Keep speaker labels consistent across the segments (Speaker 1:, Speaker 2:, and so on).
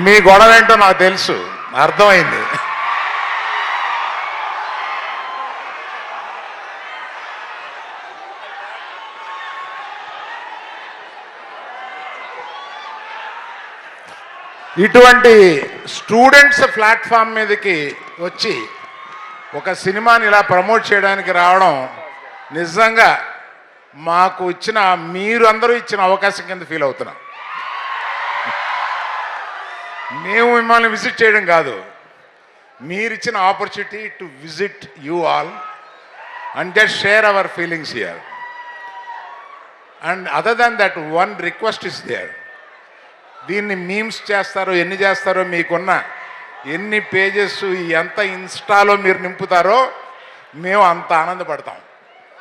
Speaker 1: మీ గొడవ ఏంటో నాకు తెలుసు, అర్థమైంది. ఇటువంటి స్టూడెంట్స్ ప్లాట్ఫామ్ మీదకి వచ్చి ఒక సినిమాని ఇలా ప్రమోట్ చేయడానికి రావడం నిజంగా మాకు ఇచ్చిన, మీరు అందరూ ఇచ్చిన అవకాశం కింద ఫీల్ అవుతున్నాం. మేము మిమ్మల్ని విజిట్ చేయడం కాదు, మీరు ఇచ్చిన opportunity to visit you all and just share our feelings here. And other than that one request is there. దీన్ని మీమ్స్ చేస్తారో ఎన్ని చేస్తారో, మీకున్న ఎన్ని పేజెస్ ఎంత ఇన్స్టాలో మీరు నింపుతారో మేము అంత ఆనందపడతాం.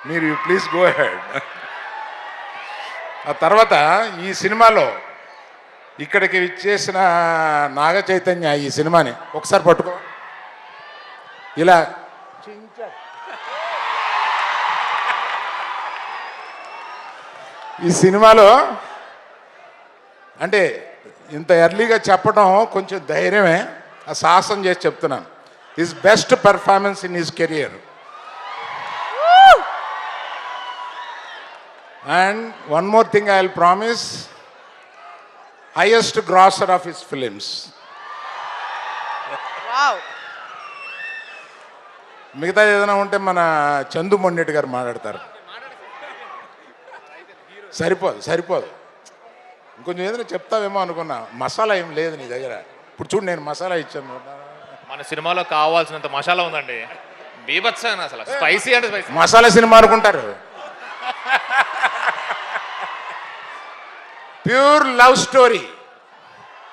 Speaker 1: మీరు ప్లీజ్ గో హెడ్. ఆ తర్వాత ఈ సినిమాలో ఇక్కడికి ఇచ్చేసిన నాగ చైతన్య ఈ సినిమాని ఒకసారి పట్టుకో, ఇలా ఈ సినిమాలో అంటే ఇంత ఎర్లీగా చెప్పడం కొంచెం ధైర్యమే, ఆ సాహసం చేసి చెప్తున్నాను. His best performance in his career. And one more thing I will promise, highest grosser of his films. మిగతా ఏదైనా ఉంటే మన చందు మొండెట్టి గారు మాట్లాడతారు. సరిపోదు ఇంకొంచెం ఏదైనా చెప్తావేమో అనుకున్నా. మసాలా ఏం లేదు నీ దగ్గర. ఇప్పుడు చూడు, నేను మసాలా ఇచ్చాను.
Speaker 2: మన సినిమాలో కావాల్సినంత మసాలా ఉందండి, బీభత్సంగా. అసలు స్పైసీ అంటే స్పైసీ.
Speaker 1: మసాలా సినిమా అనుకుంటారు. Pure love story.